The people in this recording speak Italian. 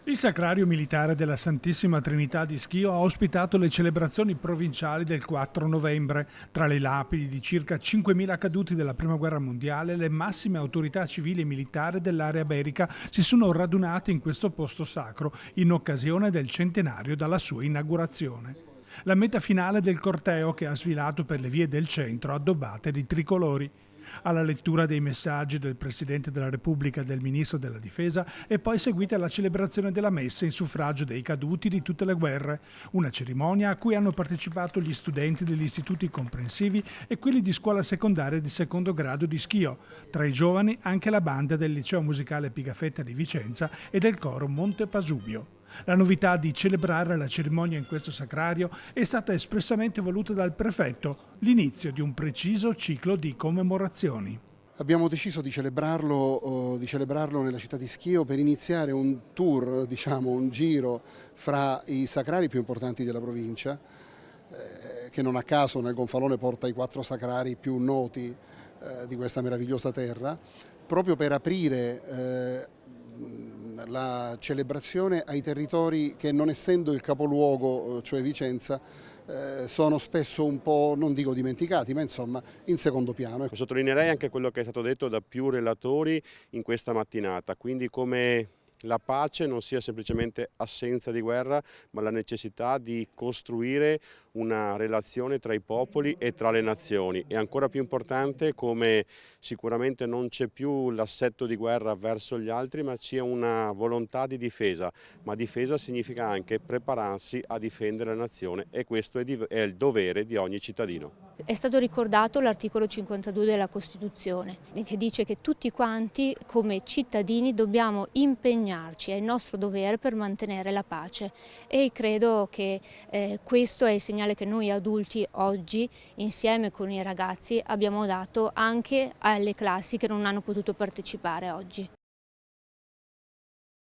Il Sacrario Militare della Santissima Trinità di Schio ha ospitato le celebrazioni provinciali del 4 novembre. Tra le lapidi di circa 5.000 caduti della Prima Guerra Mondiale, le massime autorità civili e militari dell'area iberica si sono radunate in questo posto sacro in occasione del centenario dalla sua inaugurazione. La meta finale del corteo che ha sfilato per le vie del centro addobbate di tricolori. Alla lettura dei messaggi del Presidente della Repubblica e del Ministro della Difesa è poi seguita la celebrazione della messa in suffragio dei caduti di tutte le guerre, una cerimonia a cui hanno partecipato gli studenti degli istituti comprensivi e quelli di scuola secondaria di secondo grado di Schio, tra i giovani anche la banda del Liceo Musicale Pigafetta di Vicenza e del coro Monte Pasubio. La novità di celebrare la cerimonia in questo sacrario è stata espressamente voluta dal prefetto, l'inizio di un preciso ciclo di commemorazioni. Abbiamo deciso di celebrarlo nella città di Schio per iniziare un tour, un giro fra i sacrari più importanti della provincia, che non a caso nel gonfalone porta i 4 sacrari più noti di questa meravigliosa terra, proprio per aprire la celebrazione ai territori che, non essendo il capoluogo, cioè Vicenza, sono spesso un po', non dico dimenticati, ma insomma in secondo piano. Sottolineerei anche quello che è stato detto da più relatori in questa mattinata, quindi come la pace non sia semplicemente assenza di guerra, ma la necessità di costruire una relazione tra i popoli e tra le nazioni. E ancora più importante come sicuramente non c'è più l'assetto di guerra verso gli altri, ma c'è una volontà di difesa. Ma difesa significa anche prepararsi a difendere la nazione, e questo è il dovere di ogni cittadino. È stato ricordato l'articolo 52 della Costituzione, che dice che tutti quanti come cittadini dobbiamo impegnarci, è il nostro dovere per mantenere la pace, e credo che questo è il segnale che noi adulti oggi insieme con i ragazzi abbiamo dato anche alle classi che non hanno potuto partecipare oggi.